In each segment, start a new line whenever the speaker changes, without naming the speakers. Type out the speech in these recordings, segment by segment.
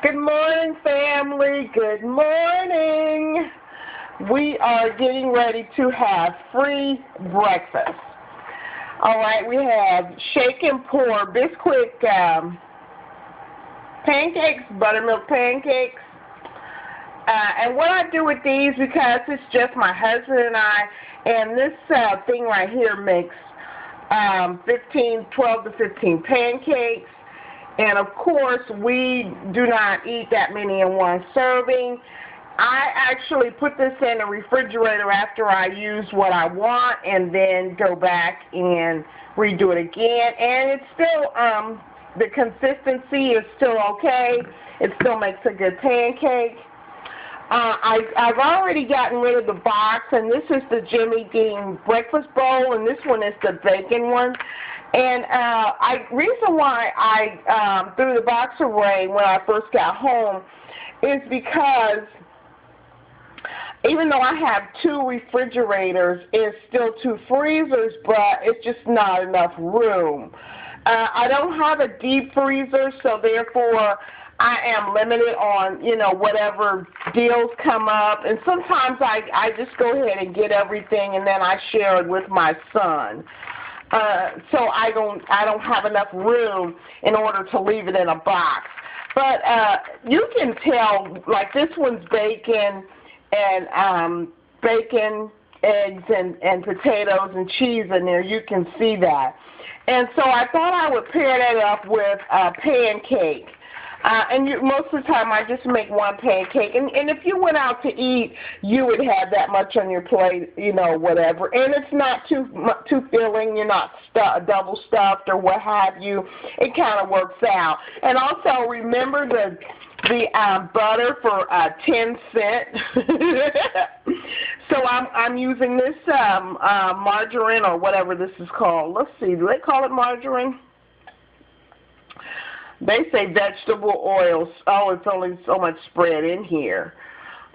Good morning, family. Good morning. We are getting ready to have free breakfast. All right, we have shake and pour Bisquick pancakes, buttermilk pancakes. And what I do with these, because it's just my husband and I, and this thing right here makes 12 to 15 pancakes. And of course, we do not eat that many in one serving. I actually put this in the refrigerator after I use what I want and then go back and redo it again. And it's still, the consistency is still okay. It still makes a good pancake. I've already gotten rid of the box, and this is the Jimmy Dean breakfast bowl, and this one is the bacon one. And reason why I threw the box away when I first got home is because even though I have 2 refrigerators, it's still 2 freezers, but it's just not enough room. I don't have a deep freezer, so therefore I am limited on, whatever deals come up. And sometimes I just go ahead and get everything, and then I share it with my son. So I don't have enough room in order to leave it in a box. But you can tell, like this one's bacon and eggs, and potatoes and cheese in there. You can see that. And so I thought I would pair that up with a pancake. Most of the time I just make one pancake. And if you went out to eat, you would have that much on your plate, whatever. And it's not too filling. You're not double stuffed or what have you. It kind of works out. And also remember the butter for 10 cents. So I'm using this margarine or whatever this is called. Let's see. Do they call it margarine? They say vegetable oils. Oh, it's only so much spread in here.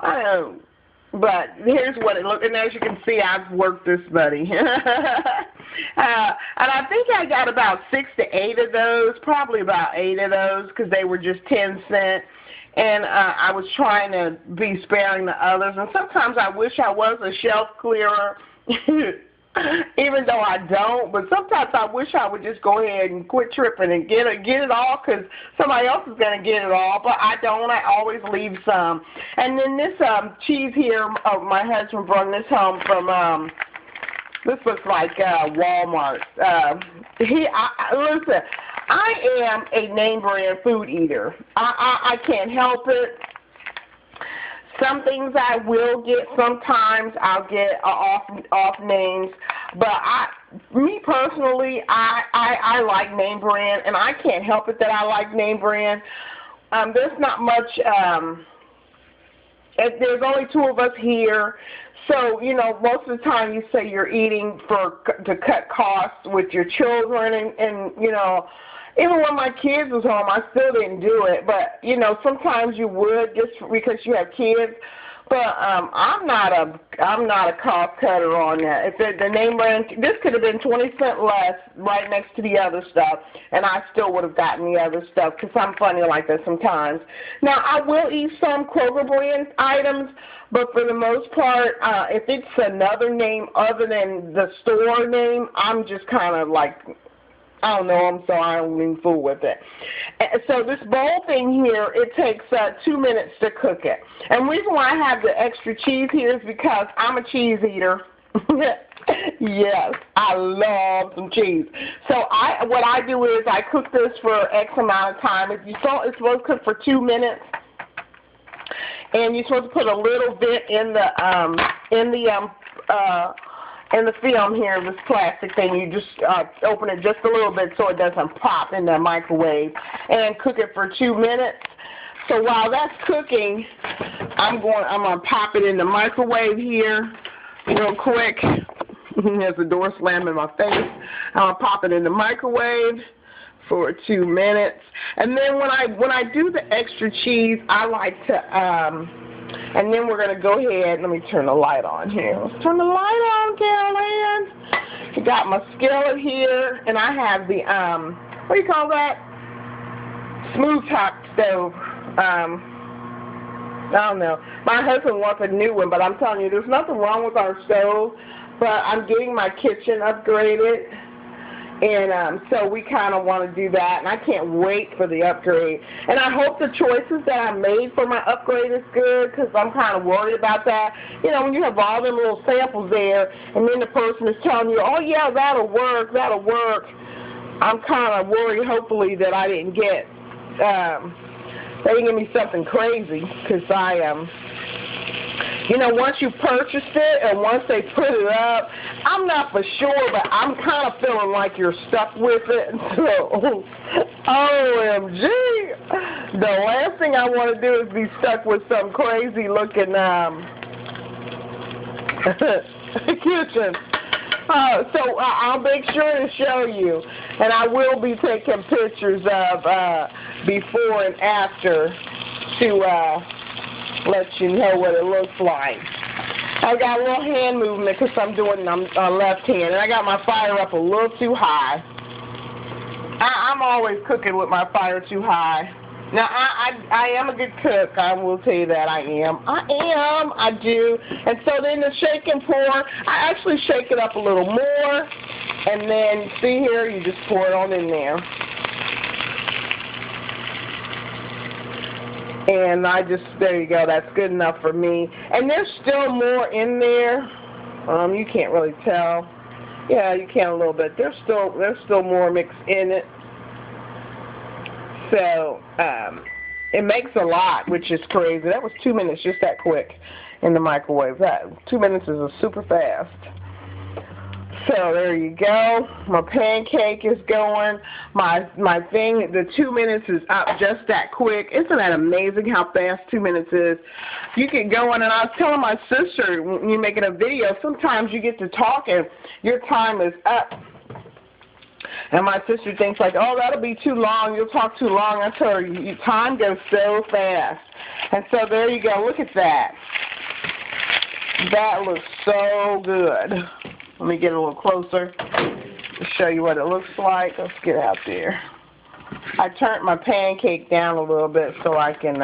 But here's what it looks, and as you can see, I've worked this buddy. And I think I got about 6 to 8 of those, probably about 8 of those, because they were just 10 cents. And I was trying to be sparing the others. And sometimes I wish I was a shelf clearer. Even though I don't, but sometimes I wish I would just go ahead and quit tripping and get it all, because somebody else is going to get it all, but I don't. I always leave some. And then this cheese here, my husband brought this home from, this looks like Walmart. Listen, I am a name brand food eater. I can't help it. Some things I will get. Sometimes I'll get off names. But me personally, I like name brand, and I can't help it that I like name brand. There's not much. There's only 2 of us here. So, most of the time you say you're eating to cut costs with your children, and even when my kids was home, I still didn't do it. But, sometimes you would just because you have kids. But I'm not a cost cutter on that. If the name brand, this could have been 20 cents less right next to the other stuff, and I still would have gotten the other stuff because I'm funny like that sometimes. Now, I will eat some Kroger brand items, but for the most part, if it's another name other than the store name, I'm just kind of like, I don't know them, so I don't even fool with it. So this bowl thing here, it takes 2 minutes to cook it. And the reason why I have the extra cheese here is because I'm a cheese eater. Yes, I love some cheese. So what I do is I cook this for X amount of time. It's supposed to cook for 2 minutes. And you're supposed to put a little bit in the film here, this plastic thing. You just open it just a little bit so it doesn't pop in the microwave, and cook it for 2 minutes. So while that's cooking, I'm gonna pop it in the microwave here real quick. There's the door slammed in my face. I'm gonna pop it in the microwave for 2 minutes, and then when I do the extra cheese, I like to and then we're going to go ahead. Let me turn the light on here. Let's turn the light on, Carolyn. I got my skillet here, and I have the, what do you call that? Smooth top stove. I don't know. My husband wants a new one, but I'm telling you, there's nothing wrong with our stove, but I'm getting my kitchen upgraded. And so we kind of want to do that, and I can't wait for the upgrade. And I hope the choices that I made for my upgrade is good, because I'm kind of worried about that. You know, when you have all them little samples there, and then the person is telling you, oh, yeah, that'll work. I'm kind of worried, hopefully, that I didn't get, they didn't give me something crazy, because you know, once you purchased it and once they put it up, I'm not for sure, but I'm kind of feeling like you're stuck with it. So, OMG, the last thing I want to do is be stuck with some crazy looking kitchen. So I'll make sure to show you, and I will be taking pictures of before and after to let you know what it looks like. I got a little hand movement because I'm doing it on left hand, and I got my fire up a little too high. I'm always cooking with my fire too high. Now, I am a good cook. I will tell you that I am. I do. And so then the shake and pour, I actually shake it up a little more, and then, see here, you just pour it on in there. And there you go, that's good enough for me. And there's still more in there. You can't really tell. Yeah, you can a little bit. There's still more mixed in it. So, it makes a lot, which is crazy. That was 2 minutes, just that quick in the microwave. 2 minutes is super fast. So there you go. My pancake is going. My thing, the 2 minutes is up just that quick. Isn't that amazing how fast 2 minutes is? You can go in, and I was telling my sister, when you're making a video, sometimes you get to talking, your time is up. And my sister thinks like, oh, that'll be too long. You'll talk too long. I tell her, time goes so fast. And so there you go. Look at that. That looks so good. Let me get a little closer to show you what it looks like. Let's get out there. I turned my pancake down a little bit so I can,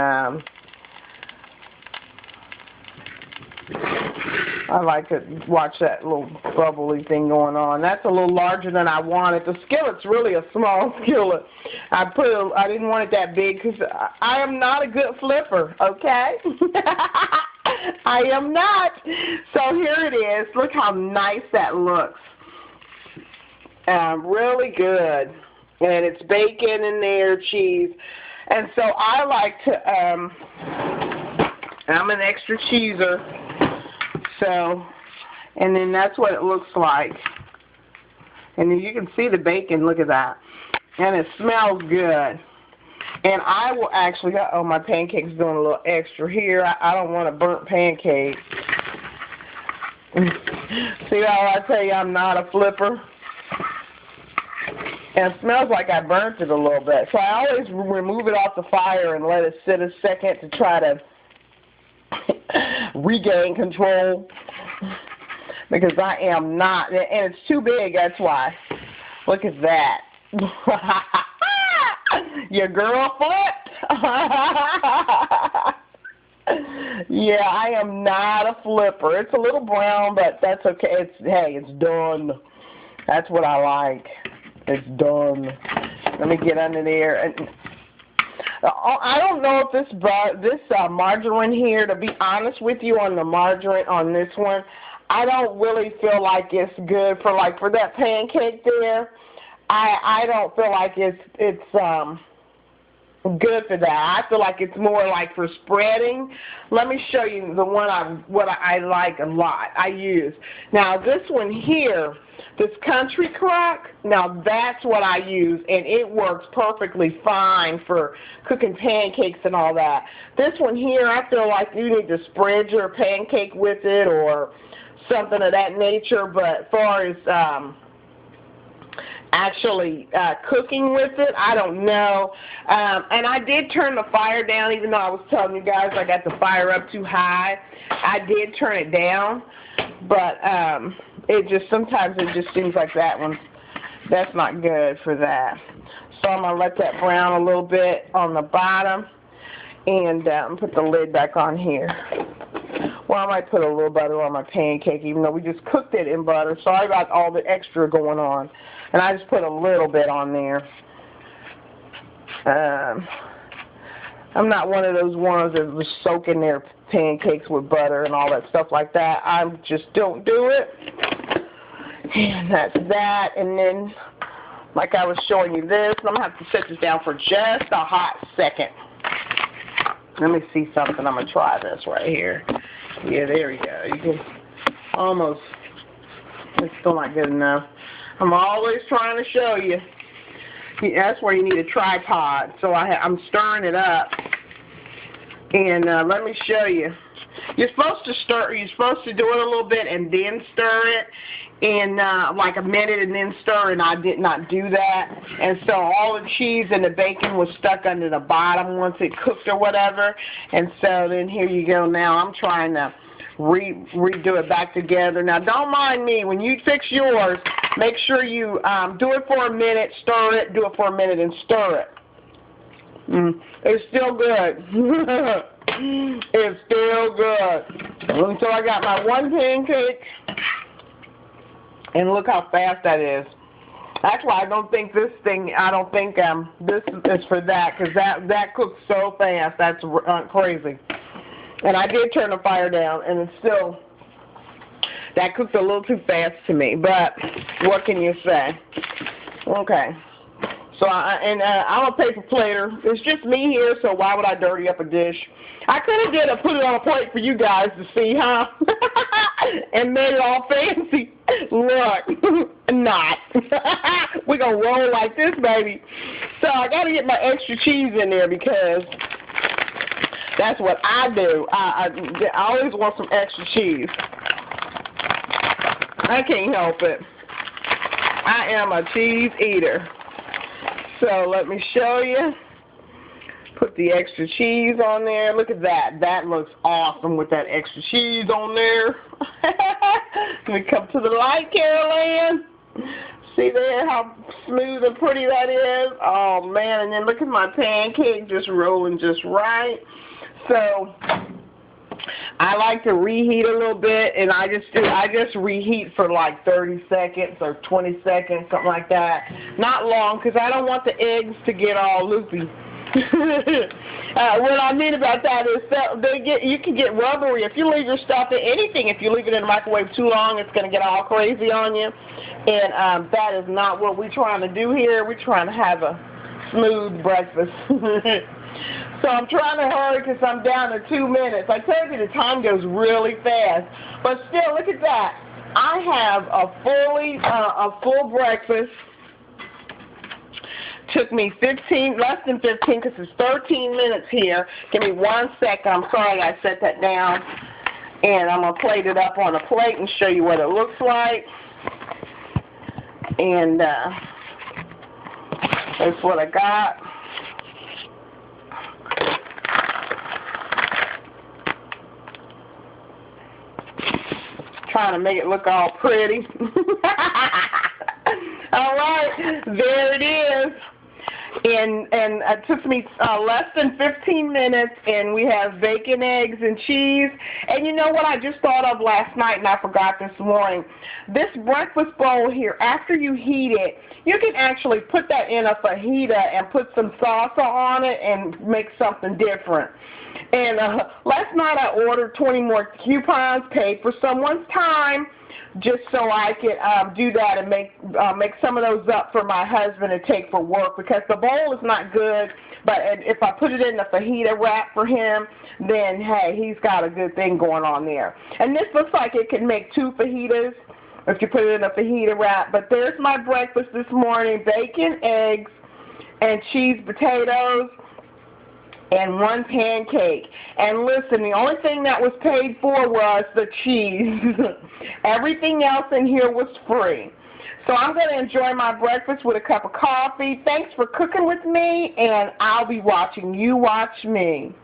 I like to watch that little bubbly thing going on. That's a little larger than I wanted. The skillet's really a small skillet. I didn't want it that big because I am not a good flipper, okay? I am not. So here it is. Look how nice that looks. Really good. And it's bacon in there, cheese. And so I like to, I'm an extra cheeser. So, and then that's what it looks like. And then you can see the bacon, look at that. And it smells good. And I will actually, oh, my pancake's doing a little extra here. I don't want a burnt pancake. See how I tell you I'm not a flipper? And it smells like I burnt it a little bit. So I always remove it off the fire and let it sit a second to try to regain control. Because I am not, and it's too big, that's why. Look at that. Your girl flipped. Yeah, I am not a flipper. It's a little brown, but that's okay. Hey, it's done. That's what I like. It's done. Let me get under there. And I don't know if this margarine here, to be honest with you, on the margarine on this one, I don't really feel like it's good for that pancake there. I don't feel like it's good for that. I feel like it's more like for spreading. Let me show you the one what I like a lot. I use. Now this one here, this Country Crock, now that's what I use, and it works perfectly fine for cooking pancakes and all that. This one here, I feel like you need to spread your pancake with it or something of that nature, but as far as actually cooking with it, I don't know. And I did turn the fire down, even though I was telling you guys I got the fire up too high. I did turn it down, but sometimes it just seems like that's not good for that. So I'm going to let that brown a little bit on the bottom. And put the lid back on here. Well, I might put a little butter on my pancake, even though we just cooked it in butter. Sorry about all the extra going on. And I just put a little bit on there. I'm not one of those ones that was soaking their pancakes with butter and all that stuff like that. I just don't do it. And that's that. And then, like I was showing you this, I'm going to have to set this down for just a hot second. Let me see something. I'm going to try this right here. Yeah, there we go. You can almost, it's still not good enough. I'm always trying to show you. That's where you need a tripod. So I'm stirring it up. And let me show you. You're supposed to stir. You're supposed to do it a little bit and then stir it, and like a minute and then stir. And I did not do that, and so all the cheese and the bacon was stuck under the bottom once it cooked or whatever. And so then here you go. Now I'm trying to redo it back together. Now don't mind me. When you fix yours, make sure you do it for a minute, stir it, do it for a minute, and stir it. It's still good. It's still good. So I got my one pancake, and look how fast that is. That's why I don't think this thing, this is for that, because that cooks so fast. That's crazy. And I did turn the fire down, and it's still, that cooks a little too fast to me. But what can you say? Okay. So I'm a paper plater. It's just me here, so why would I dirty up a dish? I could have put it on a plate for you guys to see, huh? And made it all fancy. Look, not. We're going to roll like this, baby. So I got to get my extra cheese in there because that's what I do. I always want some extra cheese. I can't help it. I am a cheese eater. So let me show you. Put the extra cheese on there. Look at that. That looks awesome with that extra cheese on there. Let me come to the light, Carol Ann. See there how smooth and pretty that is? Oh, man. And then look at my pancake just rolling just right. So I like to reheat a little bit, and I just reheat for like 30 seconds or 20 seconds, something like that. Not long, because I don't want the eggs to get all loopy. What I mean about that is that you can get rubbery if you leave your stuff in anything. If you leave it in the microwave too long, it's going to get all crazy on you. And that is not what we're trying to do here. We're trying to have a smooth breakfast. So I'm trying to hurry because I'm down to 2 minutes. I tell you, the time goes really fast. But still, look at that. I have a full breakfast. Took me less than 15 because it's 13 minutes here. Give me 1 second. I'm sorry I set that down. And I'm going to plate it up on a plate and show you what it looks like. And that's what I got. Trying to make it look all pretty. All right, there it is. And it took me less than 15 minutes, and we have bacon, eggs, and cheese. And you know what I just thought of last night, and I forgot this morning? This breakfast bowl here, after you heat it, you can actually put that in a fajita and put some salsa on it and make something different. And last night I ordered 20 more coupons, paid for someone's time, just so I could do that and make some of those up for my husband to take for work, because the bowl is not good, but if I put it in the fajita wrap for him, then, hey, he's got a good thing going on there. And this looks like it can make 2 fajitas if you put it in a fajita wrap. But there's my breakfast this morning: bacon, eggs, and cheese potatoes, and 1 pancake. And listen, the only thing that was paid for was the cheese. Everything else in here was free. So I'm going to enjoy my breakfast with a cup of coffee. Thanks for cooking with me, and I'll be watching you watch me.